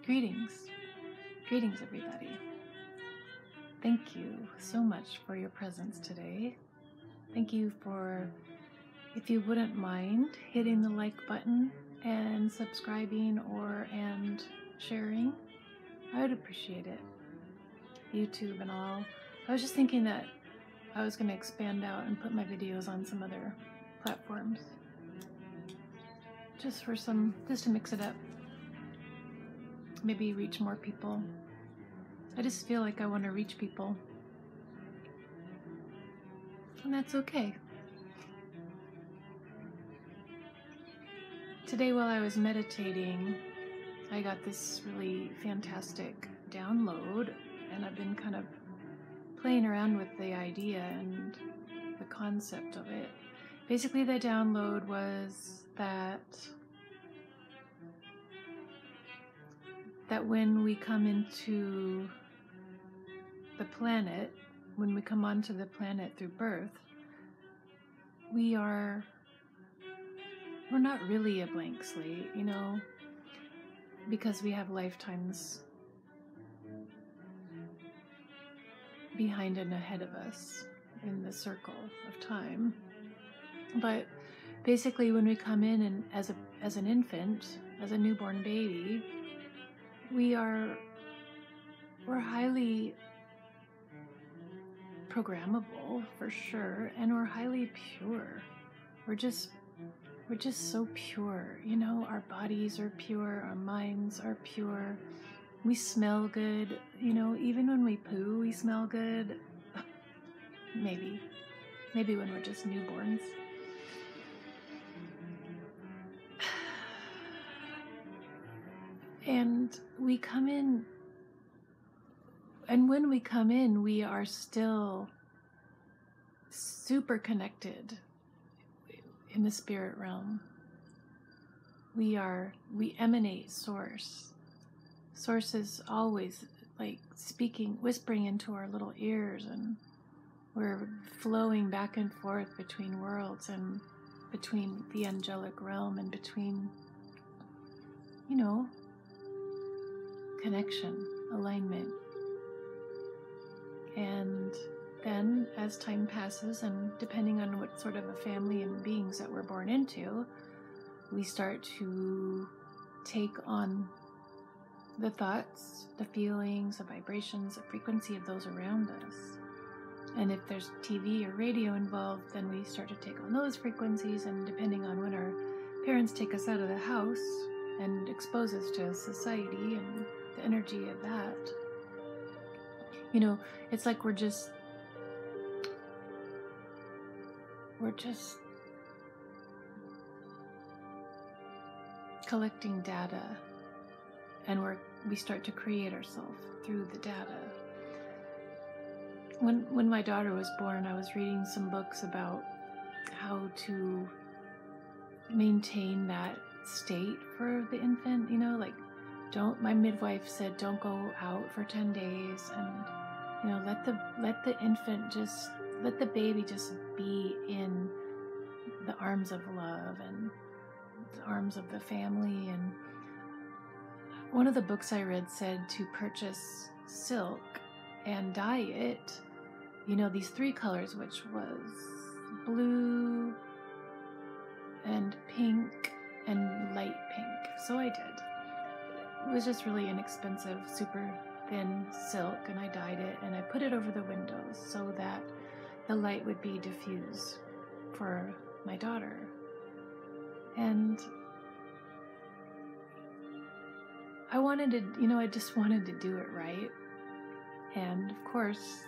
Greetings. Greetings, everybody. Thank you so much for your presence today. Thank you for, if you wouldn't mind, hitting the like button and subscribing and sharing. I would appreciate it. YouTube and all. I was just thinking that I was going to expand out and put my videos on some other platforms. Just to mix it up. Maybe reach more people. I just feel like I want to reach people. And that's okay. Today while I was meditating, I got this really fantastic download, and I've been kind of playing around with the idea and the concept of it. Basically, the download was that when we come into the planet, when we come onto the planet through birth, we're not really a blank slate, because we have lifetimes behind and ahead of us in the circle of time. But basically, when we come in and as an infant, as a newborn baby, we're highly programmable for sure, and we're highly pure. We're just so pure, our bodies are pure, our minds are pure. We smell good, even when we poo, we smell good. Maybe when we're just newborns. And we come in, and when we come in, we are still super connected in the spirit realm. We emanate source. Source is always like whispering into our little ears, and we're flowing back and forth between worlds and between the angelic realm and between, connection, alignment. And then as time passes, and depending on what sort of a family and beings that we're born into, we start to take on the thoughts, the feelings, the vibrations, the frequency of those around us. And if there's TV or radio involved, then we start to take on those frequencies, and depending on when our parents take us out of the house and expose us to society and the energy of that, it's like we're just collecting data, and we start to create ourselves through the data. When my daughter was born, I was reading some books about how to maintain that state for the infant, my midwife said, don't go out for 10 days, and let the baby just be in the arms of love and the arms of the family. And one of the books I read said to purchase silk and dye it, these 3 colors, which was blue and pink and light pink. So I did. It was just really inexpensive, super thin silk, and I dyed it, and I put it over the windows so that the light would be diffused for my daughter. And I wanted to, I just wanted to do it right. And of course,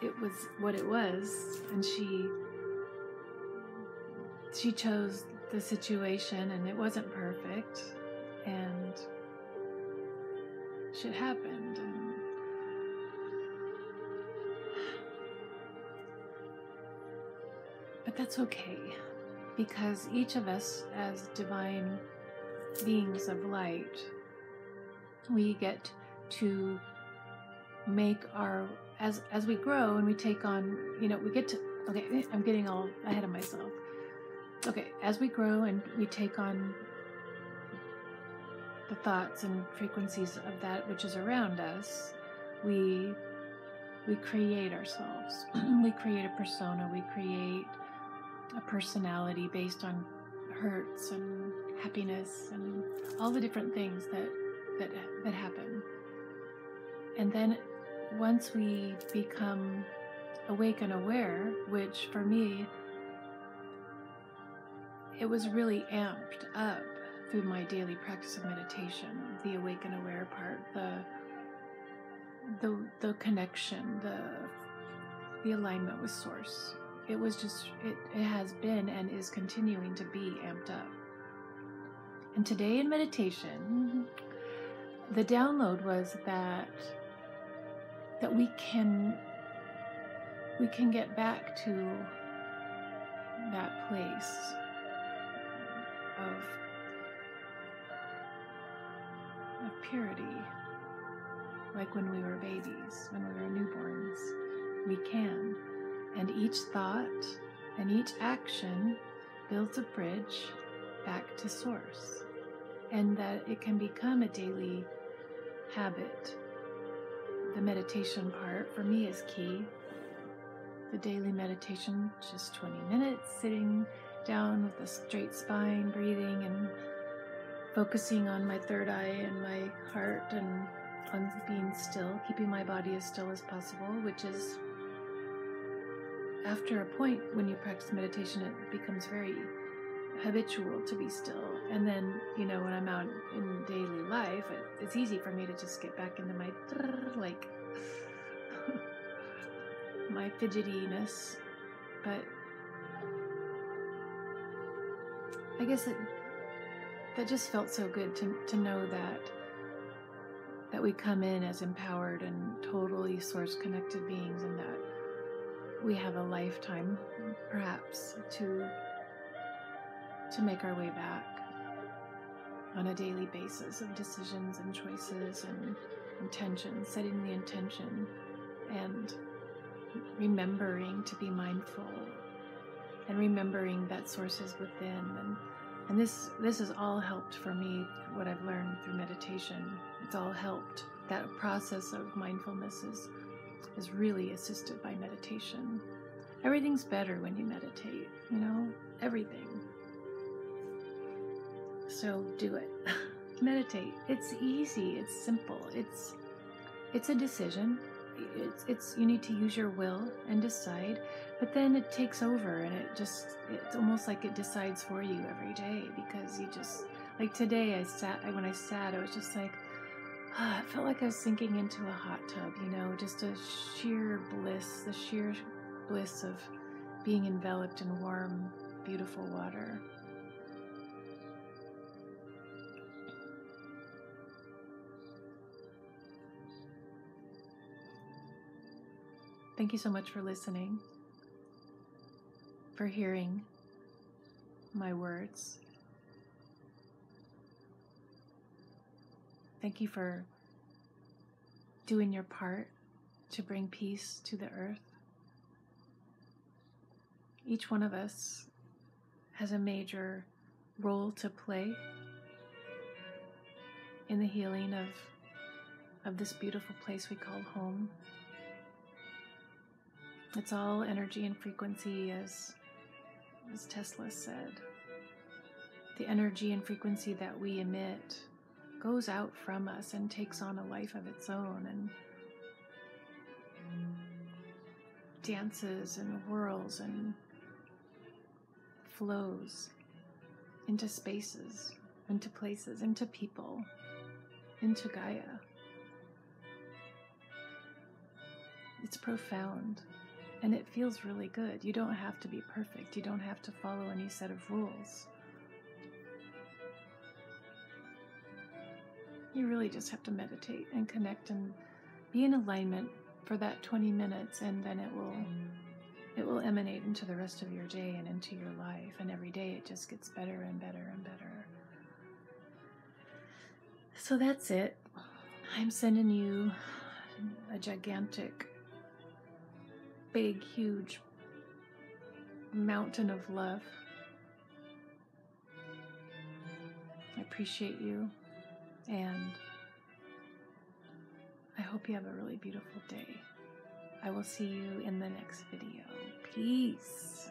it was what it was, and she chose the situation, and it wasn't perfect, and shit happened, but that's okay, because each of us as divine beings of light, we get to make as we grow and we take on, I'm getting all ahead of myself. Okay, as we grow and we take on the thoughts and frequencies of that which is around us, we create ourselves. We create a persona. We create a personality based on hurts and happiness and all the different things that happen. And then once we become awake and aware, which for me, it was really amped up through my daily practice of meditation, the awake and aware part, the connection, the alignment with Source. It was just, it has been and is continuing to be amped up. And today in meditation, the download was that we can get back to that place of purity, like when we were babies, when we were newborns. We can. And each thought and each action builds a bridge back to Source, and that it can become a daily habit. The meditation part for me is key. The daily meditation, just 20 minutes, sitting down with a straight spine, breathing and focusing on my third eye and my heart, and on being still, keeping my body as still as possible, which is, after a point when you practice meditation, it becomes very habitual to be still. And then, when I'm out in daily life, it's easy for me to just get back into my like my fidgetiness. But I guess that just felt so good to know that we come in as empowered and totally Source connected beings, and that we have a lifetime perhaps to make our way back on a daily basis of decisions and choices and intention, setting the intention and remembering to be mindful and remembering that Source is within. And this has all helped for me, what I've learned through meditation. It's all helped. That process of mindfulness is really assisted by meditation. Everything's better when you meditate, everything. So do it. Meditate. It's easy. It's simple. It's a decision. It's you need to use your will and decide, but then it takes over, and it's almost like it decides for you every day, because you just, like today when I sat, I was just like, it felt like I was sinking into a hot tub, just a sheer bliss, the sheer bliss of being enveloped in warm, beautiful water. Thank you so much for listening, for hearing my words. Thank you for doing your part to bring peace to the earth. Each one of us has a major role to play in the healing of this beautiful place we call home. It's all energy and frequency, as Tesla said. The energy and frequency that we emit goes out from us and takes on a life of its own, and dances and whirls and flows into spaces, into places, into people, into Gaia. It's profound. And it feels really good. You don't have to be perfect. You don't have to follow any set of rules. You really just have to meditate and connect and be in alignment for that 20 minutes, and then it will emanate into the rest of your day and into your life. And every day it just gets better and better and better. So that's it. I'm sending you a gigantic, big, huge mountain of love. I appreciate you, And I hope you have a really beautiful day. I will see you in the next video. Peace.